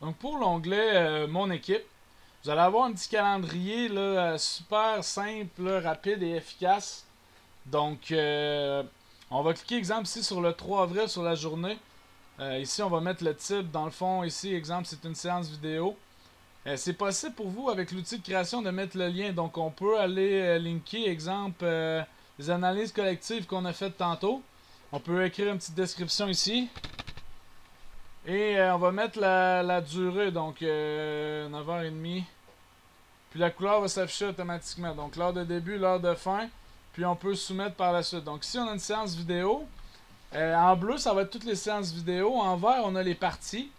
Donc pour l'onglet Mon équipe, vous allez avoir un petit calendrier là, super simple, là, rapide et efficace. Donc on va cliquer exemple ici sur le 3 avril sur la journée. Ici on va mettre le type dans le fond. Ici exemple c'est une séance vidéo. C'est possible pour vous avec l'outil de création de mettre le lien. Donc on peut aller linker exemple les analyses collectives qu'on a faites tantôt. On peut écrire une petite description ici. Et on va mettre la durée, donc 9h30. Puis la couleur va s'afficher automatiquement. Donc l'heure de début, l'heure de fin. Puis on peut soumettre par la suite. Donc ici on a une séance vidéo. En bleu, ça va être toutes les séances vidéo. En vert, on a les parties.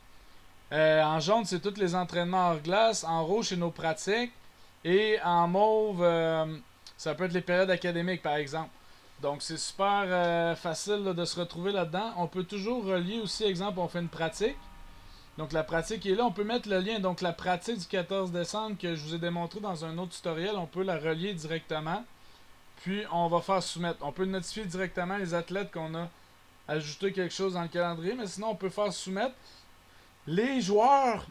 En jaune, c'est tous les entraînements hors glace. En rouge, c'est nos pratiques. Et en mauve, ça peut être les périodes académiques, par exemple. Donc, c'est super facile là, de se retrouver là-dedans. On peut toujours relier aussi, exemple, on fait une pratique. Donc, la pratique est là. On peut mettre le lien. Donc, la pratique du 14 décembre que je vous ai démontré dans un autre tutoriel, on peut la relier directement. Puis, on va faire soumettre. On peut notifier directement les athlètes qu'on a ajouté quelque chose dans le calendrier. Mais sinon, on peut faire soumettre. Les joueurs,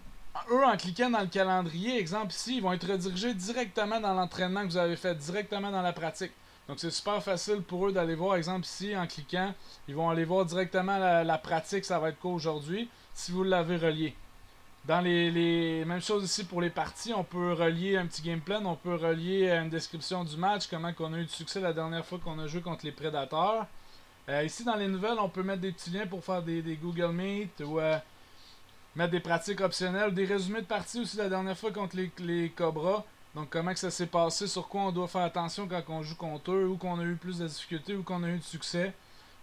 eux, en cliquant dans le calendrier, exemple ici, ils vont être redirigés directement dans l'entraînement que vous avez fait, directement dans la pratique. Donc c'est super facile pour eux d'aller voir, exemple ici, en cliquant, ils vont aller voir directement la pratique, ça va être quoi aujourd'hui, si vous l'avez relié. Dans les mêmes choses ici pour les parties, on peut relier un petit game plan, on peut relier une description du match, comment qu'on a eu de succès la dernière fois qu'on a joué contre les Prédateurs. Ici dans les nouvelles, on peut mettre des petits liens pour faire des Google Meet ou mettre des pratiques optionnelles, des résumés de parties aussi la dernière fois contre les Cobras. Donc comment que ça s'est passé, sur quoi on doit faire attention quand on joue contre eux, où qu'on a eu plus de difficultés, où qu'on a eu de succès.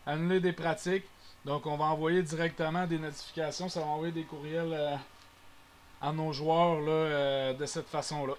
Annuler des pratiques. Donc on va envoyer directement des notifications, ça va envoyer des courriels à nos joueurs là, de cette façon-là.